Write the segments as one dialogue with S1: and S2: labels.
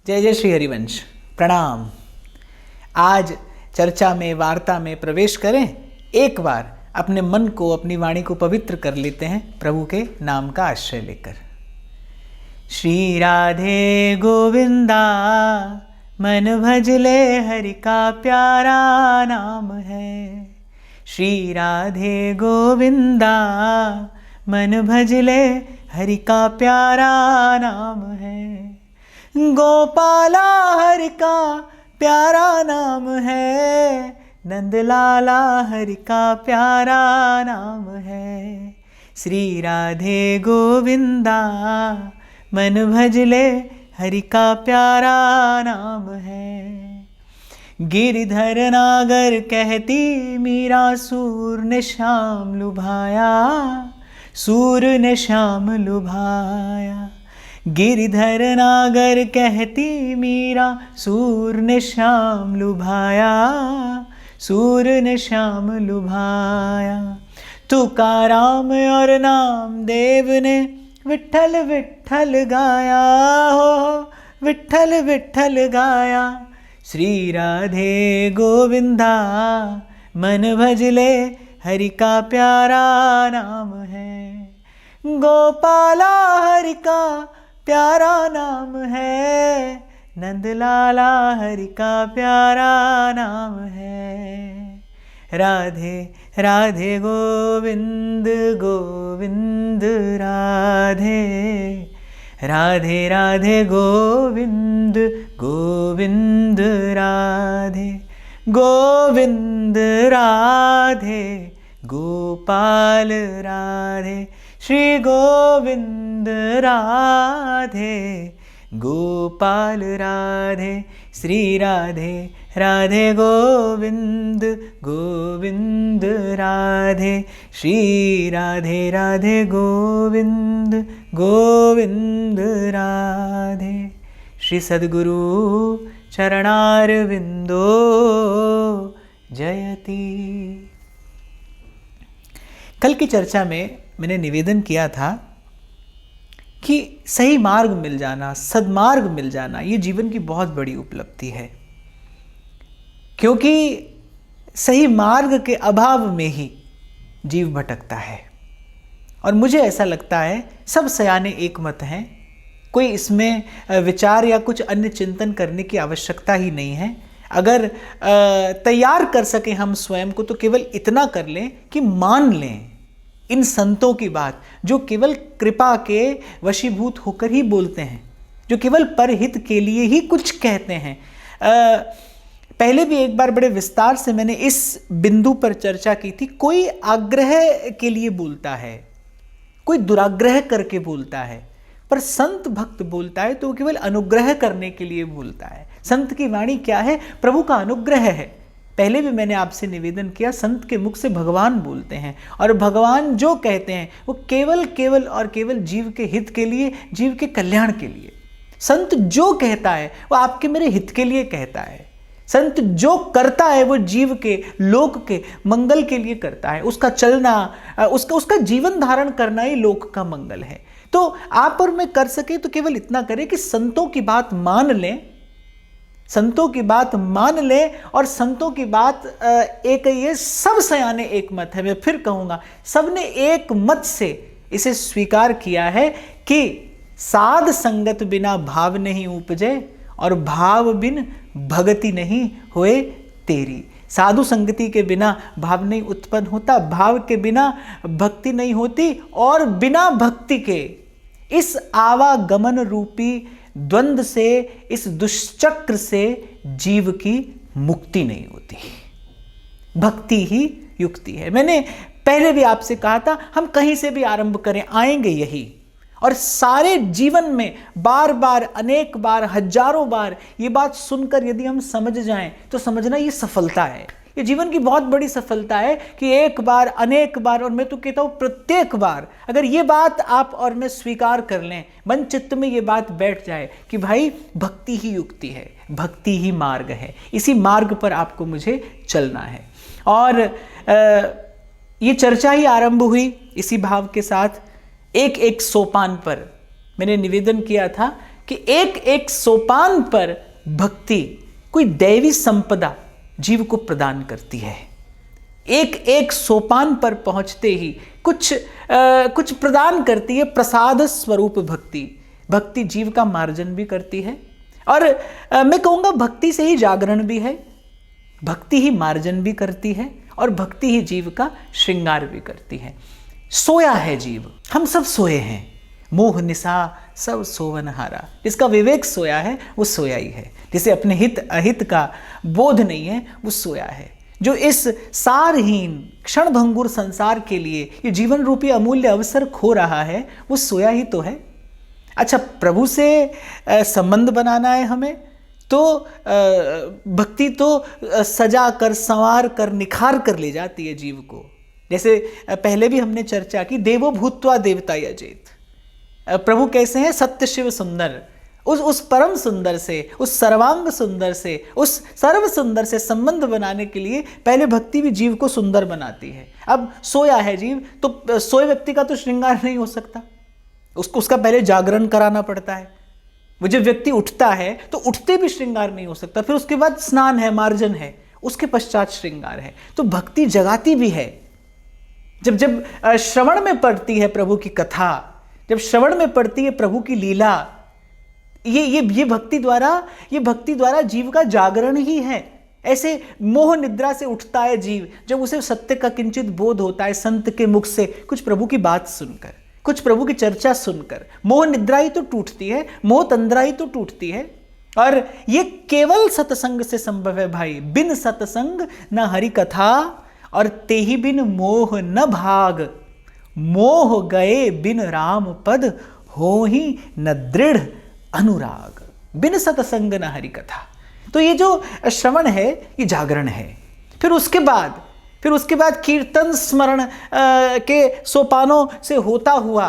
S1: जय जय श्री हरिवंश। प्रणाम। आज चर्चा में, वार्ता में प्रवेश करें। एक बार अपने मन को, अपनी वाणी को पवित्र कर लेते हैं प्रभु के नाम का आश्रय लेकर। श्री राधे गोविंदा मन भजले हरि का प्यारा नाम है। श्री राधे गोविंदा मन भजले हरि का प्यारा नाम है। गोपाला हरि का प्यारा नाम है। नंदलाला हरि का प्यारा नाम है। श्री राधे गोविंदा मन भजले हरि का प्यारा नाम है। गिरधर नागर कहती मीरा, सूर ने श्याम लुभाया, सूर ने श्याम लुभाया। गिरधर नागर कहती मीरा, सूर ने श्याम लुभाया, सूर ने श्याम लुभाया। तुकाराम और नामदेव ने विठ्ठल विठ्ठल गाया, हो विठ्ठल विठ्ठल गाया। श्री राधे गोविंदा मन भजले हरि का प्यारा नाम है। गोपाला हरि का प्यारा नाम है। नंदलाला हरि का प्यारा नाम है। राधे राधे गोविंद गोविंद राधे, राधे राधे गोविंद गोविंद राधे, गोविंद राधे गोपाल राधे। श्री गोविंद राधे गोपाल राधे। श्री राधे राधे गोविंद गोविंद राधे। श्री राधे राधे गोविंद गोविंद राधे। श्री सद्गुरु चरणारविंदो जयति। कल की चर्चा में मैंने निवेदन किया था कि सही मार्ग मिल जाना, सद्मार्ग मिल जाना, ये जीवन की बहुत बड़ी उपलब्धि है। क्योंकि सही मार्ग के अभाव में ही जीव भटकता है। और मुझे ऐसा लगता है सब सयाने एक मत हैं, कोई इसमें विचार या कुछ अन्य चिंतन करने की आवश्यकता ही नहीं है। अगर तैयार कर सकें हम स्वयं को, तो केवल इतना कर लें कि मान लें इन संतों की बात, जो केवल कृपा के वशीभूत होकर ही बोलते हैं, जो केवल परहित के लिए ही कुछ कहते हैं। पहले भी एक बार बड़े विस्तार से मैंने इस बिंदु पर चर्चा की थी। कोई आग्रह के लिए बोलता है, कोई दुराग्रह करके बोलता है, पर संत भक्त बोलता है तो वो केवल अनुग्रह करने के लिए बोलता है। संत की वाणी क्या है? प्रभु का अनुग्रह है। पहले भी मैंने आपसे निवेदन किया, संत के मुख से भगवान बोलते हैं, और भगवान जो कहते हैं वो केवल केवल और केवल जीव के हित के लिए, जीव के कल्याण के लिए। संत जो कहता है वो आपके मेरे हित के लिए कहता है। संत जो करता है वो जीव के, लोक के मंगल के लिए करता है। उसका चलना, उसका जीवन धारण करना ही लोक का मंगल है। तो आप और मैं कर सके तो केवल इतना करें कि संतों की बात मान लें, संतों की बात मान ले। और संतों की बात एक ये सब सयाने एक मत है। मैं फिर कहूँगा, सबने एक मत से इसे स्वीकार किया है कि साध संगत बिना भाव नहीं उपजे, और भाव बिन भगति नहीं होए तेरी। साधु संगति के बिना भाव नहीं उत्पन्न होता, भाव के बिना भक्ति नहीं होती, और बिना भक्ति के इस आवागमन रूपी द्वंद्व से, इस दुष्चक्र से जीव की मुक्ति नहीं होती। भक्ति ही युक्ति है। मैंने पहले भी आपसे कहा था, हम कहीं से भी आरंभ करें आएंगे यही। और सारे जीवन में बार बार, अनेक बार, हजारों बार ये बात सुनकर यदि हम समझ जाएं तो समझना ये सफलता है। ये जीवन की बहुत बड़ी सफलता है कि एक बार, अनेक बार, और मैं तो कहता हूँ प्रत्येक बार अगर ये बात आप और मैं स्वीकार कर लें, मन चित्त में ये बात बैठ जाए कि भाई भक्ति ही युक्ति है, भक्ति ही मार्ग है, इसी मार्ग पर आपको मुझे चलना है। और ये चर्चा ही आरंभ हुई इसी भाव के साथ। एक एक सोपान पर मैंने निवेदन किया था कि एक एक सोपान पर भक्ति कोई दैवी संपदा जीव को प्रदान करती है। एक एक सोपान पर पहुंचते ही कुछ प्रदान करती है। प्रसाद स्वरूप भक्ति, भक्ति जीव का मार्जन भी करती है, और मैं कहूँगा भक्ति से ही जागरण भी है, भक्ति ही मार्जन भी करती है, और भक्ति ही जीव का श्रृंगार भी करती है। सोया है जीव, हम सब सोए हैं, मोह निशा सब सोवनहारा। जिसका विवेक सोया है वो सोया ही है, जिसे अपने हित अहित का बोध नहीं है वो सोया है। जो इस सारहीन क्षणभंगुर संसार के लिए ये जीवन रूपी अमूल्य अवसर खो रहा है वो सोया ही तो है। अच्छा, प्रभु से संबंध बनाना है हमें, तो भक्ति तो सजा कर, संवार कर, निखार कर ले जाती है जीव को। जैसे पहले भी हमने चर्चा की, देवो भूत्वा देवता यजेत। प्रभु कैसे हैं? सत्य शिव सुंदर। उस परम सुंदर से, उस सर्वांग सुंदर से, उस सर्व सुंदर से संबंध बनाने के लिए पहले भक्ति भी जीव को सुंदर बनाती है। अब सोया है जीव, तो सोए व्यक्ति का तो श्रृंगार नहीं हो सकता, उसका पहले जागरण कराना पड़ता है। वो जब व्यक्ति उठता है तो उठते भी श्रृंगार नहीं हो सकता, फिर उसके बाद स्नान है, मार्जन है, उसके पश्चात श्रृंगार है। तो भक्ति जगाती भी है। जब श्रवण में पड़ती है प्रभु की कथा, जब श्रवण में पड़ती है प्रभु की लीला, ये भक्ति द्वारा जीव का जागरण ही है। ऐसे मोह निद्रा से उठता है जीव जब उसे सत्य का किंचित बोध होता है, संत के मुख से कुछ प्रभु की बात सुनकर, कुछ प्रभु की चर्चा सुनकर। मोह निद्रा ही तो टूटती है, मोह तंद्रा ही तो टूटती है, और ये केवल सत्संग से संभव है भाई। बिन सत्संग न हरि कथा, और तेहि बिन मोह न भाग। मोह गए बिन राम पद, हो ही न दृढ़ अनुराग। बिन सत्संग न हरि कथा। तो ये जो श्रवण है ये जागरण है। फिर उसके बाद कीर्तन स्मरण के सोपानों से होता हुआ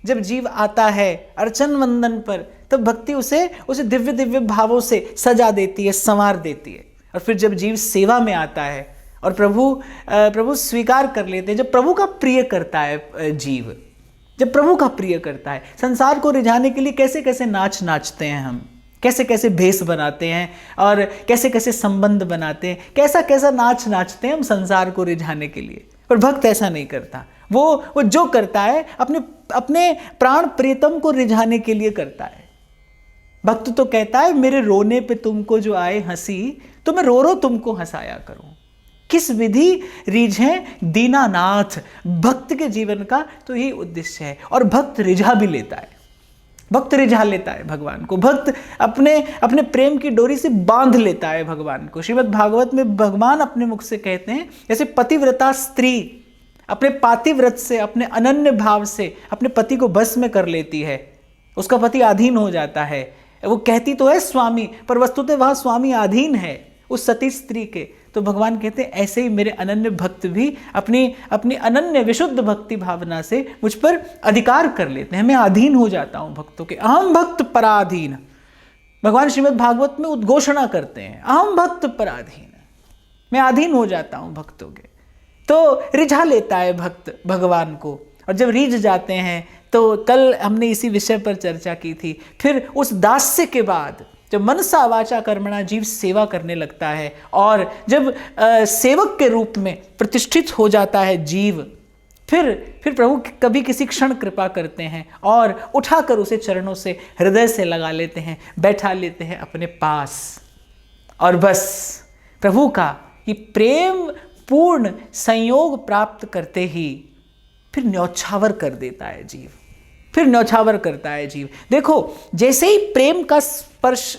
S1: जब जीव आता है अर्चन वंदन पर, तब भक्ति उसे दिव्य दिव्य भावों से सजा देती है, संवार देती है। और फिर जब जीव सेवा में आता है और प्रभु स्वीकार कर लेते हैं, जब प्रभु का प्रिय करता है जीव, जब प्रभु का प्रिय करता है। संसार को रिझाने के लिए कैसे कैसे नाच नाचते हैं हम, कैसे कैसे भेष बनाते हैं, और कैसे कैसे संबंध बनाते हैं, कैसा कैसा नाच नाचते हैं हम संसार को रिझाने के लिए। पर भक्त ऐसा नहीं करता। वो जो करता है अपने प्राण प्रियतम को रिझाने के लिए करता है। भक्त तो कहता है, मेरे रोने पे तुमको जो आए हंसी, तो मैं रो रो तुमको हंसाया करूं। किस विधि रीझें दीनानाथ। भक्त के जीवन का तो यही उद्देश्य है। और भक्त रिझा भी लेता है, भक्त रिझा लेता है भगवान को। भक्त अपने प्रेम की डोरी से बांध लेता है भगवान को। श्रीमद् भागवत में भगवान अपने मुख से कहते हैं, जैसे पतिव्रता स्त्री अपने पातिव्रत से, अपने अनन्य भाव से अपने पति को बस में कर लेती है, उसका पति अधीन हो जाता है। वो कहती तो है स्वामी, पर वस्तुतः वह स्वामी अधीन है उस सती स्त्री के। तो भगवान कहते हैं, ऐसे ही मेरे अनन्य भक्त भी अपनी अनन्य विशुद्ध भक्ति भावना से मुझ पर अधिकार कर लेते हैं। मैं अधीन हो जाता हूं भक्तों के। अहम भक्त पराधीन। भगवान श्रीमद् भागवत में उद्घोषणा करते हैं, अहम भक्त पराधीन, मैं अधीन हो जाता हूं भक्तों के। तो रिझा लेता है भक्त भगवान को। और जब रीझ जाते हैं, तो कल हमने इसी विषय पर चर्चा की थी, फिर उस दास्य के बाद जब मनसा वाचा कर्मणा जीव सेवा करने लगता है, और जब सेवक के रूप में प्रतिष्ठित हो जाता है जीव, फिर प्रभु कभी किसी क्षण कृपा करते हैं और उठाकर उसे चरणों से हृदय से लगा लेते हैं, बैठा लेते हैं अपने पास। और बस प्रभु का ये प्रेम पूर्ण संयोग प्राप्त करते ही फिर न्यौछावर कर देता है जीव, फिर न्यौछावर करता है जीव। देखो, जैसे ही प्रेम का स्पर्श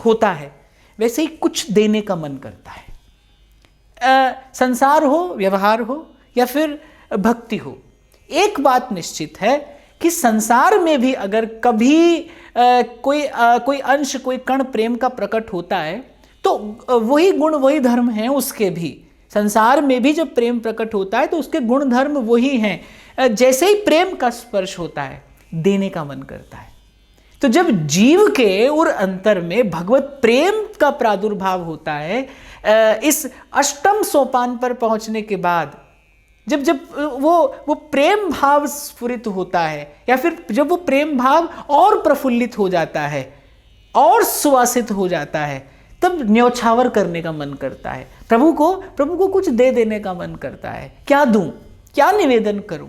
S1: होता है, वैसे ही कुछ देने का मन करता है। संसार हो, व्यवहार हो, या फिर भक्ति हो। एक बात निश्चित है कि संसार में भी अगर कभी कोई अंश, कोई कण प्रेम का प्रकट होता है, तो वही गुण वही धर्म हैं उसके भी। संसार में भी जब प्रेम प्रकट होता है तो उसके गुण धर्म वही हैं। जैसे ही प्रेम का स्पर्श होता है, देने का मन करता है। तो जब जीव के उर अंतर में भगवत प्रेम का प्रादुर्भाव होता है, इस अष्टम सोपान पर पहुंचने के बाद जब जब वो प्रेम भाव स्फुरित होता है, या फिर जब वो प्रेम भाव और प्रफुल्लित हो जाता है और सुवासित हो जाता है, तब न्यौछावर करने का मन करता है, प्रभु को कुछ दे देने का मन करता है। क्या दूं, क्या निवेदन करूं,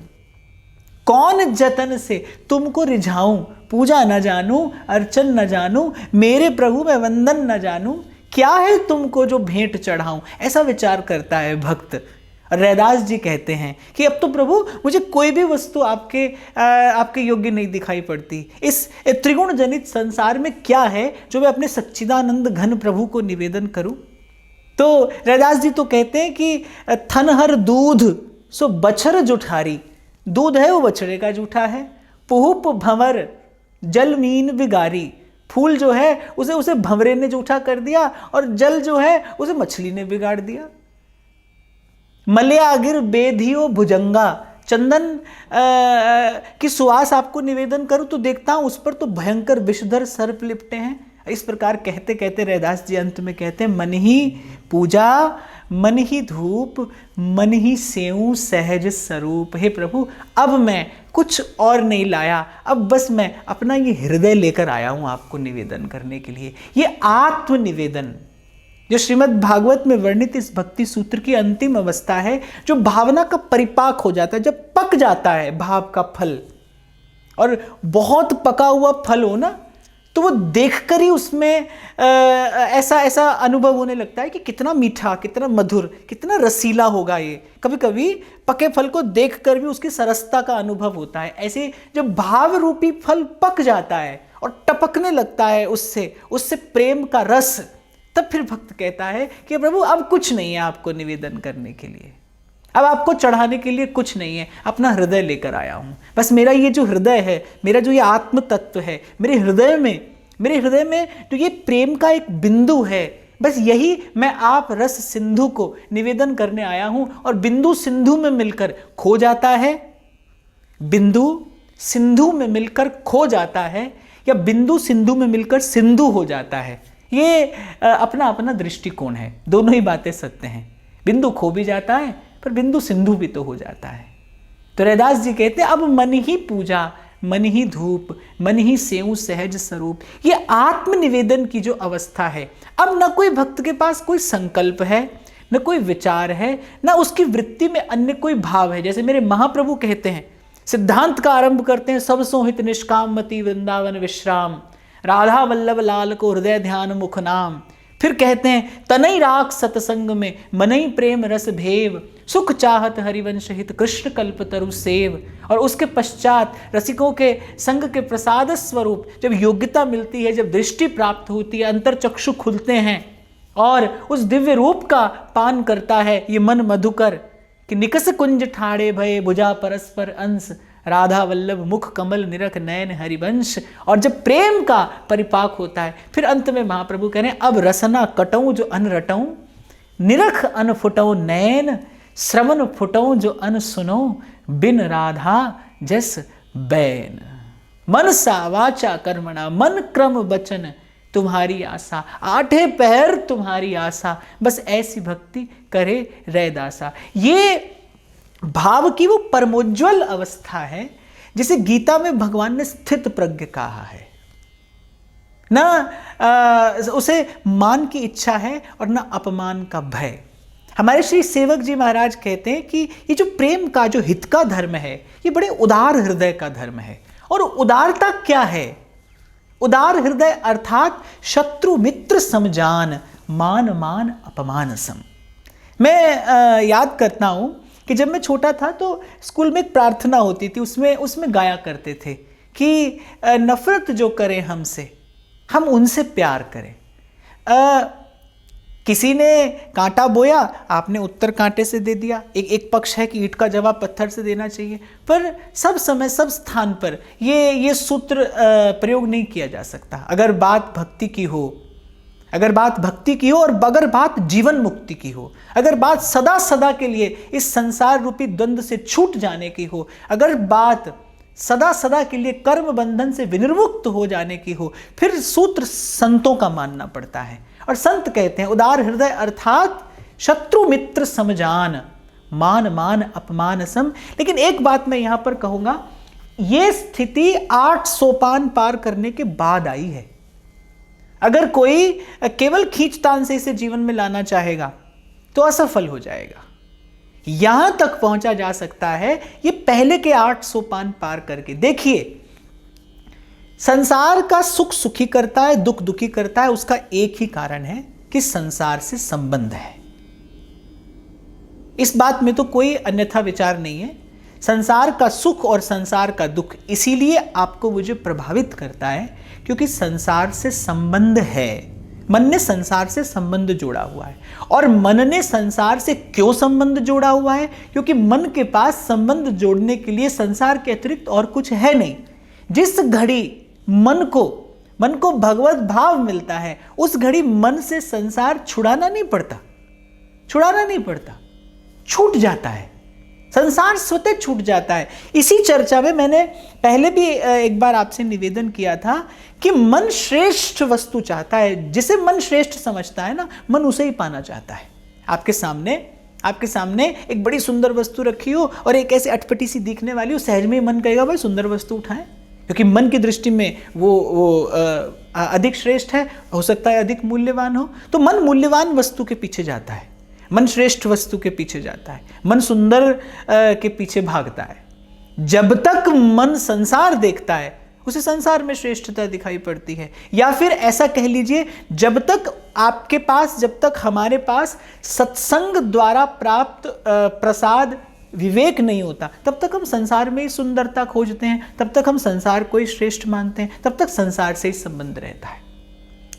S1: कौन जतन से तुमको रिझाऊं, पूजा न जानूं, अर्चन न जानूं, मेरे प्रभु मैं वंदन न जानूं, क्या है तुमको जो भेंट चढ़ाऊं, ऐसा विचार करता है भक्त। रैदास जी कहते हैं कि अब तो प्रभु मुझे कोई भी वस्तु आपके योग्य नहीं दिखाई पड़ती। इस त्रिगुण जनित संसार में क्या है जो मैं अपने सच्चिदानंद घन प्रभु को निवेदन करूं। तो रैदास जी तो कहते हैं कि थनहर दूध सो बछर जुठारी, दूध है वो बछड़े का जूठा है। पुहुप भंवर जल मीन बिगारी, फूल जो है उसे भंवरे ने जूठा कर दिया, और जल जो है उसे मछली ने बिगाड़ दिया। मलयागिर बेधियो भुजंगा, चंदन की सुवास आपको निवेदन करूं तो देखता हूं उस पर तो भयंकर विषधर सर्प लिपटे हैं। इस प्रकार कहते कहते रैदास जी अंत में कहते हैं, मन ही पूजा, मन ही धूप, मन ही सेऊ सहज स्वरूप। हे प्रभु, अब मैं कुछ और नहीं लाया, अब बस मैं अपना ये हृदय लेकर आया हूं आपको निवेदन करने के लिए। ये आत्मनिवेदन जो श्रीमद् भागवत में वर्णित इस भक्ति सूत्र की अंतिम अवस्था है, जो भावना का परिपाक हो जाता है, जब पक जाता है भाव का फल, और बहुत पका हुआ फल हो ना, तो वो देखकर ही उसमें ऐसा अनुभव होने लगता है कि कितना मीठा, कितना मधुर, कितना रसीला होगा ये। कभी कभी पके फल को देखकर भी उसकी सरसता का अनुभव होता है। ऐसे जब भाव रूपी फल पक जाता है और टपकने लगता है उससे प्रेम का रस, तब फिर भक्त कहता है कि प्रभु अब कुछ नहीं है आपको निवेदन करने के लिए, अब आपको चढ़ाने के लिए कुछ नहीं है, अपना हृदय लेकर आया हूं। बस मेरा ये जो हृदय है, मेरा जो ये आत्म तत्व है, मेरे हृदय में जो ये प्रेम का एक बिंदु है, बस यही मैं आप रस सिंधु को निवेदन करने आया हूं। और बिंदु सिंधु में मिलकर खो जाता है, बिंदु सिंधु में मिलकर खो जाता है, या बिंदु सिंधु में मिलकर सिंधु हो जाता है। ये अपना अपना दृष्टिकोण है, दोनों ही बातें सत्य हैं। बिंदु खो भी जाता है, पर बिंदु सिंधु भी तो हो जाता है। तो रैदास जी कहते हैं, अब मन ही पूजा, मन ही धूप, मन ही सेऊ सहज स्वरूप। ये आत्मनिवेदन की जो अवस्था है, अब न कोई भक्त के पास कोई संकल्प है, न कोई विचार है, न उसकी वृत्ति में अन्य कोई भाव है। जैसे मेरे महाप्रभु कहते हैं, सिद्धांत का आरंभ करते हैं, सब सोहित निष्काम मति वृंदावन विश्राम, राधा वल्लभ लाल को हृदय ध्यान मुख नाम। फिर कहते हैं, तनई राख सतसंग में मनई प्रेम रस भेव, सुख चाहत हरिवंश हित कृष्ण कल्प तरु सेव। और उसके पश्चात रसिकों के संग के प्रसाद स्वरूप जब योग्यता मिलती है, जब दृष्टि प्राप्त होती है, अंतर चक्षु खुलते हैं, और उस दिव्य रूप का पान करता है ये मन मधुकर, कि निकस कुंज ठाड़े भये भुजा परस्पर अंश, राधा वल्लभ मुख कमल निरख नयन हरिवंश। और जब प्रेम का परिपाक होता है, फिर अंत में महाप्रभु कह रहे हैं, अब रसना कटऊं जो अन रटऊं, निरख अन फुटऊं नयन, श्रवण फुटऊं जो अन सुनो, बिन राधा जस बैन। मनसा वाचा कर्मणा, मन क्रम वचन तुम्हारी आशा, आठे पहर तुम्हारी आशा, बस ऐसी भक्ति करे रैदासा। ये भाव की वो परमोज्वल अवस्था है जिसे गीता में भगवान ने स्थित प्रज्ञ कहा है। ना उसे मान की इच्छा है और ना अपमान का भय। हमारे श्री सेवक जी महाराज कहते हैं कि ये जो प्रेम का, जो हित का धर्म है, ये बड़े उदार हृदय का धर्म है। और उदारता क्या है? उदार हृदय अर्थात शत्रु मित्र समजान, मान मान अपमान सम। मैं याद करता हूँ कि जब मैं छोटा था तो स्कूल में एक प्रार्थना होती थी, उसमें गाया करते थे कि नफरत जो करें हमसे, हम उनसे प्यार करें। किसी ने कांटा बोया, आपने उत्तर कांटे से दे दिया। एक पक्ष है कि ईंट का जवाब पत्थर से देना चाहिए, पर सब समय सब स्थान पर ये सूत्र प्रयोग नहीं किया जा सकता। अगर बात भक्ति की हो, अगर बात भक्ति की हो, और अगर बात जीवन मुक्ति की हो, अगर बात सदा सदा के लिए इस संसार रूपी द्वंद्व से छूट जाने की हो, अगर बात सदा सदा के लिए कर्म बंधन से विनिर्मुक्त हो जाने की हो, फिर सूत्र संतों का मानना पड़ता है। और संत कहते हैं उदार हृदय अर्थात शत्रु मित्र समजान, मान मान अपमान सम। लेकिन एक बात मैं यहां पर कहूंगा, यह स्थिति 8 सोपान पार करने के बाद आई है। अगर कोई केवल खींचतान से इसे जीवन में लाना चाहेगा तो असफल हो जाएगा। यहां तक पहुंचा जा सकता है ये पहले के 8 सोपान पार करके। देखिए, संसार का सुख सुखी करता है, दुख दुखी करता है, उसका एक ही कारण है कि संसार से संबंध है। इस बात में तो कोई अन्यथा विचार नहीं है। संसार का सुख और संसार का दुख इसीलिए आपको मुझे प्रभावित करता है क्योंकि संसार से संबंध है। मन ने संसार से संबंध जोड़ा हुआ है। और मन ने संसार से क्यों संबंध जोड़ा हुआ है? क्योंकि मन के पास संबंध जोड़ने के लिए संसार के अतिरिक्त और कुछ है नहीं। जिस घड़ी मन को भगवत भाव मिलता है, उस घड़ी मन से संसार छुड़ाना नहीं पड़ता, छूट जाता है, संसार स्वतः छूट जाता है। इसी चर्चा में मैंने पहले भी एक बार आपसे निवेदन किया था कि मन श्रेष्ठ वस्तु चाहता है। जिसे मन श्रेष्ठ समझता है ना, मन उसे ही पाना चाहता है। आपके सामने एक बड़ी सुंदर वस्तु रखी हो और एक ऐसे अटपटी सी दिखने वाली हो, सहज में मन कहेगा भाई सुंदर वस्तु उठाएं, क्योंकि मन की दृष्टि में वो अधिक श्रेष्ठ है, हो सकता है अधिक मूल्यवान हो। तो मन मूल्यवान वस्तु के पीछे जाता है, मन श्रेष्ठ वस्तु के पीछे जाता है, मन सुंदर के पीछे भागता है। जब तक मन संसार देखता है उसे संसार में श्रेष्ठता दिखाई पड़ती है। या फिर ऐसा कह लीजिए, जब तक हमारे पास सत्संग द्वारा प्राप्त प्रसाद विवेक नहीं होता, तब तक हम संसार में ही सुंदरता खोजते हैं, तब तक हम संसार को ही श्रेष्ठ मानते हैं, तब तक संसार से ही संबंध रहता है।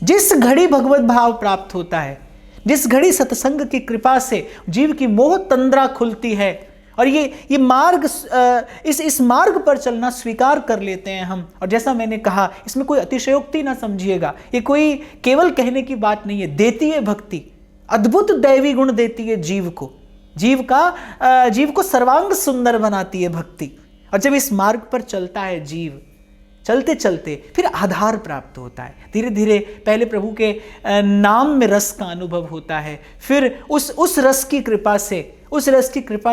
S1: जिस घड़ी भगवत भाव प्राप्त होता है, जिस घड़ी सत्संग की कृपा से जीव की मोह तंद्रा खुलती है और ये मार्ग, इस मार्ग पर चलना स्वीकार कर लेते हैं हम। और जैसा मैंने कहा, इसमें कोई अतिशयोक्ति ना समझिएगा, ये कोई केवल कहने की बात नहीं है। देती है भक्ति, अद्भुत दैवी गुण देती है जीव को सर्वांग सुंदर बनाती है भक्ति। और जब इस मार्ग पर चलता है जीव, चलते चलते फिर आधार प्राप्त होता है। धीरे धीरे पहले प्रभु के नाम में रस का अनुभव होता है, फिर उस रस की कृपा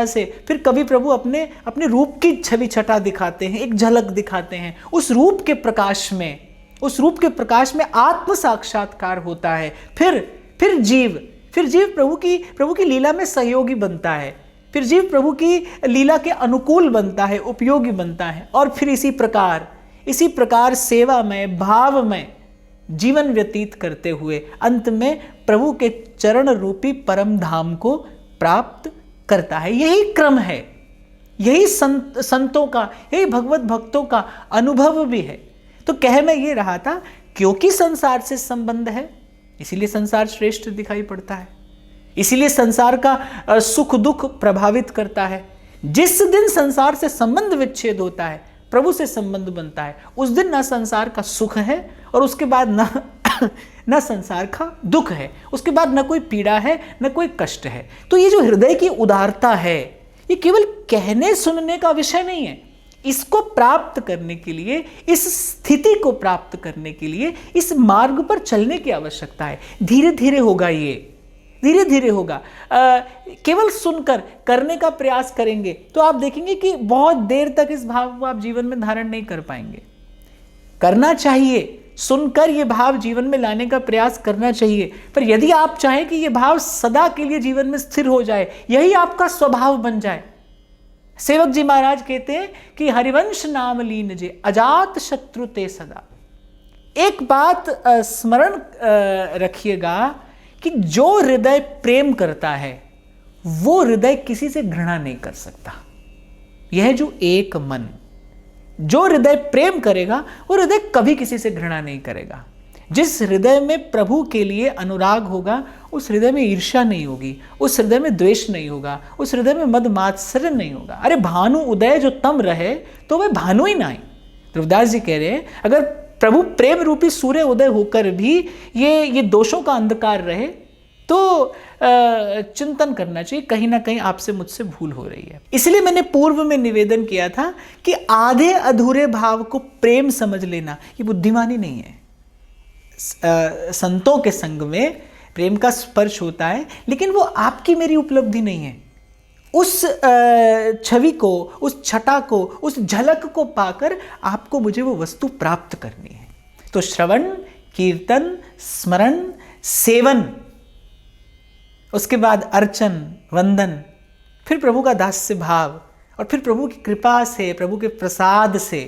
S1: से फिर कभी प्रभु अपने रूप की छवि छटा दिखाते हैं, एक झलक दिखाते हैं। उस रूप के प्रकाश में आत्म साक्षात्कार होता है। फिर जीव प्रभु की लीला में सहयोगी बनता है, फिर जीव प्रभु की लीला के अनुकूल बनता है, उपयोगी बनता है। और फिर इसी प्रकार सेवा में, भाव में जीवन व्यतीत करते हुए अंत में प्रभु के चरण रूपी परम धाम को प्राप्त करता है। यही क्रम है, यही संतों का, यही भगवत भक्तों का अनुभव भी है। तो कह मैं ये रहा था, क्योंकि संसार से संबंध है इसीलिए संसार श्रेष्ठ दिखाई पड़ता है, इसीलिए संसार का सुख दुख प्रभावित करता है। जिस दिन संसार से संबंध विच्छेद होता है, प्रभु से संबंध बनता है, उस दिन ना संसार का सुख है और उसके बाद ना संसार का दुख है, उसके बाद ना कोई पीड़ा है, ना कोई कष्ट है। तो ये जो हृदय की उदारता है, ये केवल कहने सुनने का विषय नहीं है। इसको प्राप्त करने के लिए, इस स्थिति को प्राप्त करने के लिए इस मार्ग पर चलने की आवश्यकता है। धीरे धीरे होगा, धीरे धीरे होगा। केवल सुनकर करने का प्रयास करेंगे तो आप देखेंगे कि बहुत देर तक इस भाव को आप जीवन में धारण नहीं कर पाएंगे। करना चाहिए, सुनकर ये भाव जीवन में लाने का प्रयास करना चाहिए। पर यदि आप चाहें कि ये भाव सदा के लिए जीवन में स्थिर हो जाए, यही आपका स्वभाव बन जाए। सेवक जी महाराज कहते हैं कि हरिवंश नाम लीन जे अजात शत्रु ते सदा। एक बात स्मरण रखिएगा कि जो हृदय प्रेम करता है वो हृदय किसी से घृणा नहीं कर सकता। यह जो एक मन, जो हृदय प्रेम करेगा वो हृदय कभी किसी से घृणा नहीं करेगा। जिस हृदय में प्रभु के लिए अनुराग होगा, उस हृदय में ईर्ष्या नहीं होगी, उस हृदय में द्वेष नहीं होगा, उस हृदय में मद मात्सर्य नहीं होगा। अरे भानु उदय जो तम रहे तो वह भानु ही ना आए। ध्रुवदास जी कह रहे हैं, अगर प्रभु प्रेम रूपी सूर्य उदय होकर भी ये दोषों का अंधकार रहे तो चिंतन करना चाहिए, कहीं ना कहीं आपसे मुझसे भूल हो रही है। इसलिए मैंने पूर्व में निवेदन किया था कि आधे अधूरे भाव को प्रेम समझ लेना ये बुद्धिमानी नहीं है। संतों के संग में प्रेम का स्पर्श होता है, लेकिन वो आपकी मेरी उपलब्धि नहीं है, उस छवि को, उस छटा को, उस झलक को पाकर आपको मुझे वो वस्तु प्राप्त करनी है। तो श्रवण, कीर्तन, स्मरण, सेवन, उसके बाद अर्चन, वंदन, फिर प्रभु का दास्य भाव, और फिर प्रभु की कृपा से, प्रभु के प्रसाद से,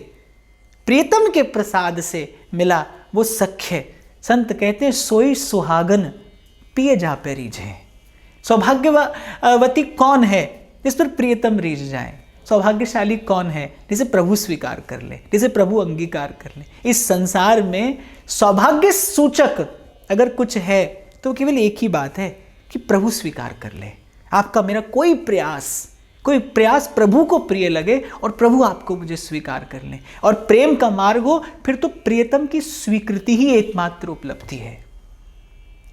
S1: प्रियतम के प्रसाद से मिला वो सख्य। संत कहते हैं सोई सुहागन पिए जा पे रीझे। सौभाग्यवती कौन है जिस पर प्रियतम रीझ जाए? सौभाग्यशाली कौन है जिसे प्रभु स्वीकार कर ले, जिसे प्रभु अंगीकार कर ले? इस संसार में सौभाग्य सूचक अगर कुछ है तो केवल एक ही बात है कि प्रभु स्वीकार कर ले। आपका मेरा कोई प्रयास प्रभु को प्रिय लगे और प्रभु आपको मुझे स्वीकार कर ले, और प्रेम का मार्ग हो, फिर तो प्रियतम की स्वीकृति ही एकमात्र उपलब्धि है।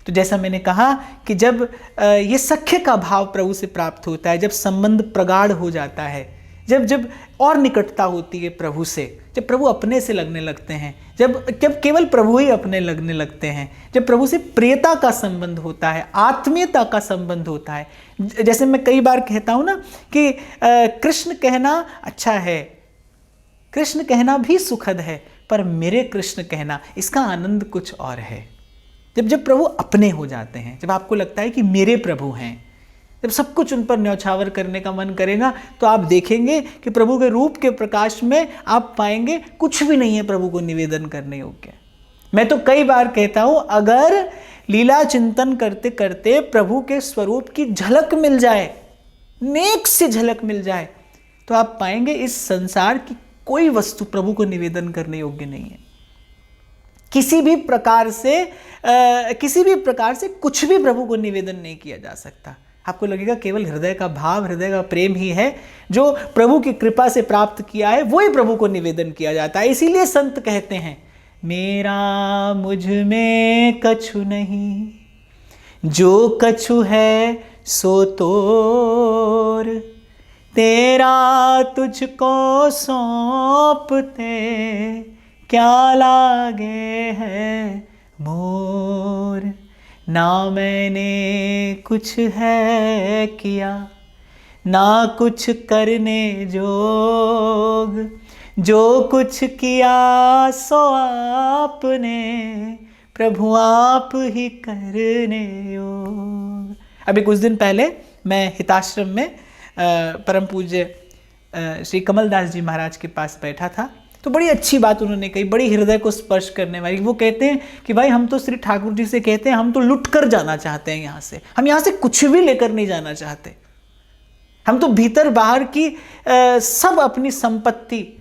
S1: तो जैसा मैंने कहा कि जब ये सख्य का भाव प्रभु से प्राप्त होता है, जब संबंध प्रगाढ़ हो जाता है, जब और निकटता होती है प्रभु से, जब प्रभु अपने से लगने लगते हैं, जब केवल प्रभु ही अपने लगने लगते हैं, जब प्रभु से प्रियता का संबंध होता है, आत्मीयता का संबंध होता है। जैसे मैं कई बार कहता हूँ ना कि कृष्ण कहना अच्छा है, कृष्ण कहना भी सुखद है, पर मेरे कृष्ण कहना, इसका आनंद कुछ और है। जब प्रभु अपने हो जाते हैं, जब आपको लगता है कि मेरे प्रभु हैं, जब सब कुछ उन पर न्यौछावर करने का मन करेगा, तो आप देखेंगे कि प्रभु के रूप के प्रकाश में आप पाएंगे कुछ भी नहीं है प्रभु को निवेदन करने योग्य। मैं तो कई बार कहता हूं, अगर लीला चिंतन करते करते प्रभु के स्वरूप की झलक मिल जाए, नेक से झलक मिल जाए, तो आप पाएंगे इस संसार की कोई वस्तु प्रभु को निवेदन करने योग्य नहीं है। किसी भी प्रकार से कुछ भी प्रभु को निवेदन नहीं किया जा सकता। आपको लगेगा केवल हृदय का भाव, हृदय का प्रेम ही है जो प्रभु की कृपा से प्राप्त किया है, वो ही प्रभु को निवेदन किया जाता है। इसीलिए संत कहते हैं, मेरा मुझ में कछु नहीं, जो कछु है सो तोर, तेरा तुझको सौंपते क्या लागे है मोर। ना मैंने कुछ है किया, ना कुछ करने जोग, जो कुछ किया सो आपने, प्रभु आप ही करने योग। अभी कुछ दिन पहले मैं हिताश्रम में परम पूज्य श्री कमलदास जी महाराज के पास बैठा था, तो बड़ी अच्छी बात उन्होंने कही, बड़ी हृदय को स्पर्श करने वाली। वो कहते हैं कि भाई हम तो श्री ठाकुर जी से कहते हैं, हम तो लुट कर जाना चाहते हैं यहाँ से, हम यहाँ से कुछ भी लेकर नहीं जाना चाहते। हम तो भीतर बाहर की सब अपनी संपत्ति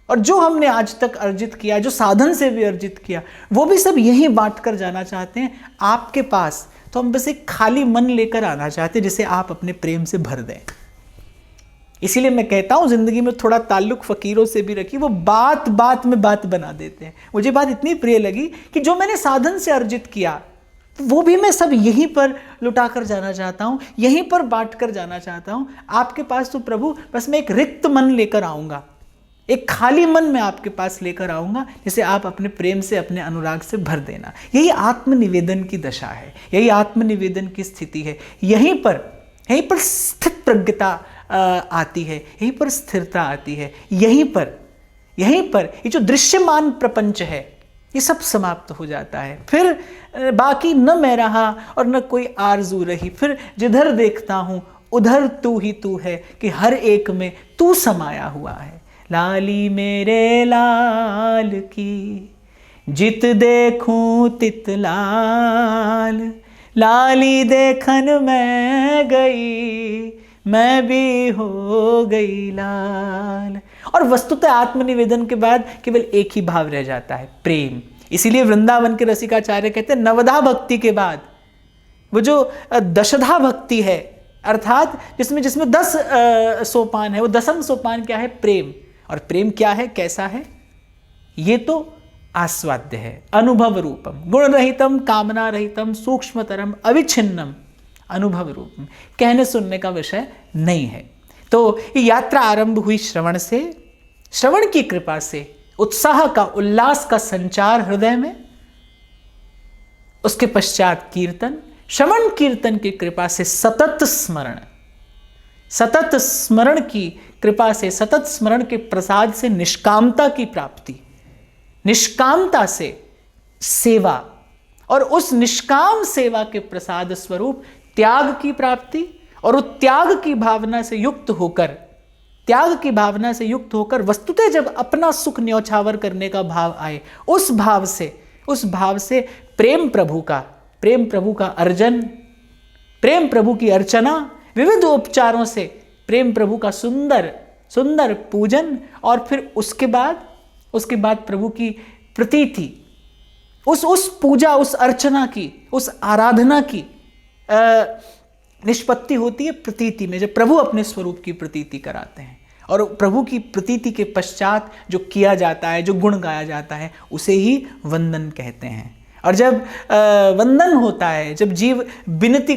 S1: और जो हमने आज तक अर्जित किया, जो साधन से भी अर्जित किया, वो भी सब यहीं बांट कर जाना चाहते हैं आपके पास। तो हम बस एक खाली मन लेकर आना चाहते हैं जिसे आप अपने प्रेम से भर दें। इसीलिए मैं कहता हूं, जिंदगी में थोड़ा ताल्लुक फकीरों से भी रखिए, वो बात बात में बात बना देते हैं। मुझे बात इतनी प्रिय लगी कि जो मैंने साधन से अर्जित किया वो भी मैं सब यहीं पर लुटा कर जाना चाहता हूं, यहीं पर बांट कर जाना चाहता हूं। आपके पास तो प्रभु बस मैं एक रिक्त मन लेकर आऊंगा, एक खाली मन में आपके पास लेकर आऊंगा, जिसे आप अपने प्रेम से, अपने अनुराग से भर देना। यही आत्मनिवेदन की दशा है, यही आत्मनिवेदन की स्थिति है। यहीं पर स्थित प्रज्ञता आती है, यहीं पर स्थिरता आती है। यहीं पर ये जो दृश्यमान प्रपंच है, ये सब समाप्त हो जाता है। फिर बाकी न मैं रहा और न कोई आरजू रही, फिर जिधर देखता हूं उधर तू ही तू है, कि हर एक में तू समाया हुआ है। लाली मेरे लाल की, जित देखूं तित लाल, लाली देखन मैं गई, मैं भी हो गई लाल। और वस्तुतः आत्मनिवेदन के बाद केवल एक ही भाव रह जाता है, प्रेम। इसीलिए वृंदावन के रसिकाचार्य कहते हैं, नवधा भक्ति के बाद वो जो दशधा भक्ति है, अर्थात जिसमें 10 सोपान है, वो 10वां सोपान क्या है? प्रेम। और प्रेम क्या है, कैसा है? ये तो आस्वाद्य है, अनुभव रूपम, गुण रहितम, कामना रहितम, सूक्ष्मतरम, अविच्छिन्नम, अनुभव रूपम, कहने सुनने का विषय नहीं है। तो ये यात्रा आरंभ हुई श्रवण से, श्रवण की कृपा से उत्साह का, उल्लास का संचार हृदय में, उसके पश्चात कीर्तन, श्रवण कीर्तन की कृपा से सतत स्मरण, सतत स्मरण की कृपा से, सतत स्मरण के प्रसाद से निष्कामता की प्राप्ति, निष्कामता से सेवा, और उस निष्काम सेवा के प्रसाद स्वरूप त्याग की प्राप्ति, और उस त्याग की भावना से युक्त होकर, त्याग की भावना से युक्त होकर वस्तुतः जब अपना सुख न्यौछावर करने का भाव आए, उस भाव से प्रेम प्रभु का अर्जन, प्रेम प्रभु की अर्चना, विविध उपचारों से प्रेम प्रभु का सुंदर सुंदर पूजन, और फिर उसके बाद प्रभु की प्रतीति, उस पूजा, उस अर्चना की, उस आराधना की निष्पत्ति होती है प्रतीति में, जब प्रभु अपने स्वरूप की प्रतीति कराते हैं। और प्रभु की प्रतीति के पश्चात जो किया जाता है, जो गुण गाया जाता है, उसे ही वंदन कहते हैं। और जब वंदन होता है, जब जीव विनती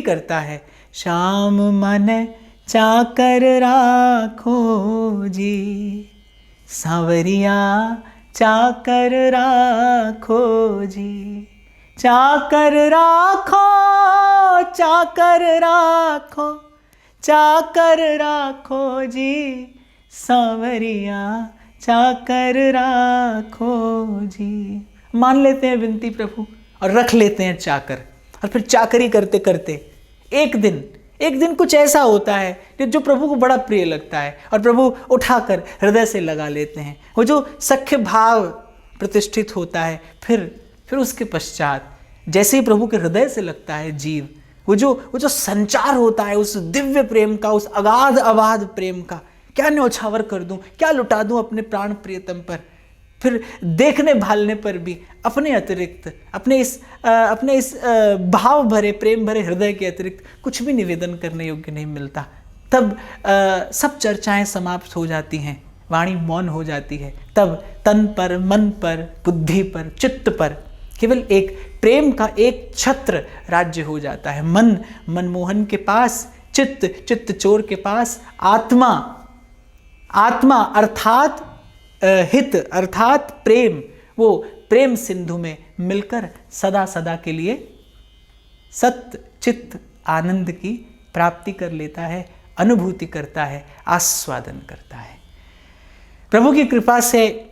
S1: करता है, श्याम मन चाकर राखो जी, सांवरिया चाकर राखो जी, चाकर राखो, चाकर राखो, चाकर राखो जी, सांवरिया चाकर राखो जी। मान लेते हैं विनती प्रभु और रख लेते हैं चाकर, और फिर चाकरी करते करते एक दिन कुछ ऐसा होता है जो प्रभु को बड़ा प्रिय लगता है, और प्रभु उठाकर हृदय से लगा लेते हैं। वो जो सख्य भाव प्रतिष्ठित होता है, फिर उसके पश्चात जैसे ही प्रभु के हृदय से लगता है जीव, वो जो संचार होता है उस दिव्य प्रेम का, उस अगाध अबाध प्रेम का, क्या न्यौछावर कर दूं, क्या लुटा दूं अपने प्राण प्रियतम पर। फिर देखने भालने पर भी अपने अतिरिक्त, अपने इस भाव भरे, प्रेम भरे हृदय के अतिरिक्त कुछ भी निवेदन करने योग्य नहीं मिलता। तब सब चर्चाएं समाप्त हो जाती हैं, वाणी मौन हो जाती है। तब तन पर, मन पर, बुद्धि पर, चित्त पर केवल एक प्रेम का एक छत्र राज्य हो जाता है। मन मनमोहन के पास, चित्त चोर के पास, आत्मा अर्थात हित अर्थात प्रेम, वो प्रेम सिंधु में मिलकर सदा सदा के लिए सत्य चित्त आनंद की प्राप्ति कर लेता है, अनुभूति करता है, आस्वादन करता है। प्रभु की कृपा से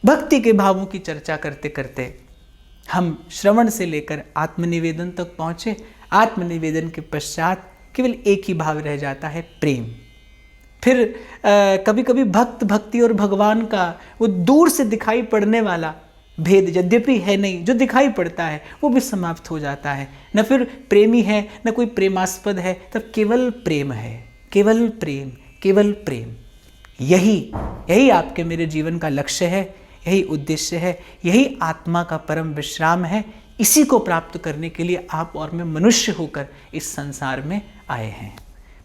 S1: भक्ति के भावों की चर्चा करते करते हम श्रवण से लेकर आत्मनिवेदन तक पहुँचे। आत्मनिवेदन के पश्चात केवल एक ही भाव रह जाता है, प्रेम। फिर कभी कभी भक्ति और भगवान का वो दूर से दिखाई पड़ने वाला भेद यद्यपि है नहीं, जो दिखाई पड़ता है वो भी समाप्त हो जाता है। न फिर प्रेमी है, न कोई प्रेमास्पद है, तब केवल प्रेम है, केवल प्रेम, केवल प्रेम। यही आपके मेरे जीवन का लक्ष्य है, यही उद्देश्य है, यही आत्मा का परम विश्राम है। इसी को प्राप्त करने के लिए आप और मैं मनुष्य होकर इस संसार में आए हैं।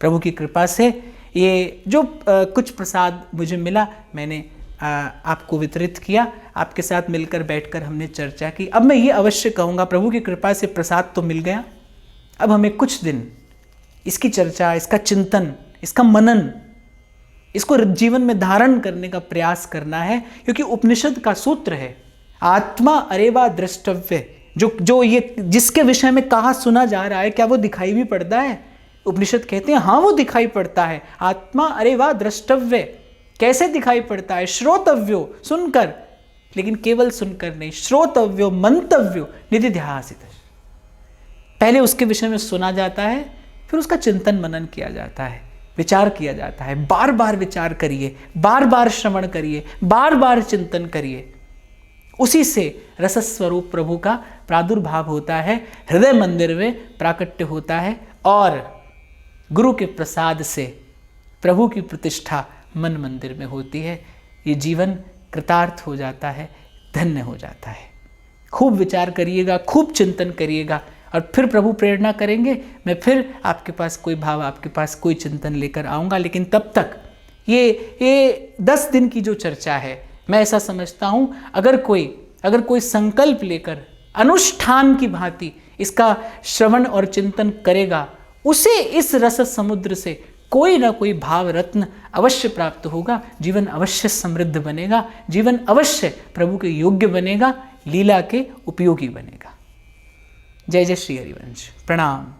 S1: प्रभु की कृपा से ये जो कुछ प्रसाद मुझे मिला, मैंने आपको वितरित किया, आपके साथ मिलकर बैठकर हमने चर्चा की। अब मैं ये अवश्य कहूँगा, प्रभु की कृपा से प्रसाद तो मिल गया, अब हमें कुछ दिन इसकी चर्चा, इसका चिंतन, इसका मनन, इसको जीवन में धारण करने का प्रयास करना है। क्योंकि उपनिषद का सूत्र है, आत्मा अरेवा द्रष्टव्य, जो ये जिसके विषय में कहा सुना जा रहा है, क्या वो दिखाई भी पड़ता है? उपनिषद कहते हैं हाँ वो दिखाई पड़ता है। आत्मा अरेवा द्रष्टव्य, कैसे दिखाई पड़ता है? श्रोतव्यो, सुनकर, लेकिन केवल सुनकर नहीं, श्रोतव्यो मंतव्यो निधिध्यासित। पहले उसके विषय में सुना जाता है, फिर उसका चिंतन मनन किया जाता है, विचार किया जाता है। बार बार विचार करिए, बार बार श्रवण करिए, बार बार चिंतन करिए। उसी से रसस्वरूप प्रभु का प्रादुर्भाव होता है, हृदय मंदिर में प्राकट्य होता है, और गुरु के प्रसाद से प्रभु की प्रतिष्ठा मन मंदिर में होती है। ये जीवन कृतार्थ हो जाता है, धन्य हो जाता है। खूब विचार करिएगा, खूब चिंतन करिएगा, और फिर प्रभु प्रेरणा करेंगे, मैं फिर आपके पास कोई भाव, आपके पास कोई चिंतन लेकर आऊँगा। लेकिन तब तक ये 10 दिन की जो चर्चा है, मैं ऐसा समझता हूँ, अगर कोई संकल्प लेकर अनुष्ठान की भांति इसका श्रवण और चिंतन करेगा, उसे इस रस समुद्र से कोई ना कोई भाव रत्न अवश्य प्राप्त होगा। जीवन अवश्य समृद्ध बनेगा, जीवन अवश्य प्रभु के योग्य बनेगा, लीला के उपयोगी बनेगा। जय जय श्री हरिवंश। प्रणाम।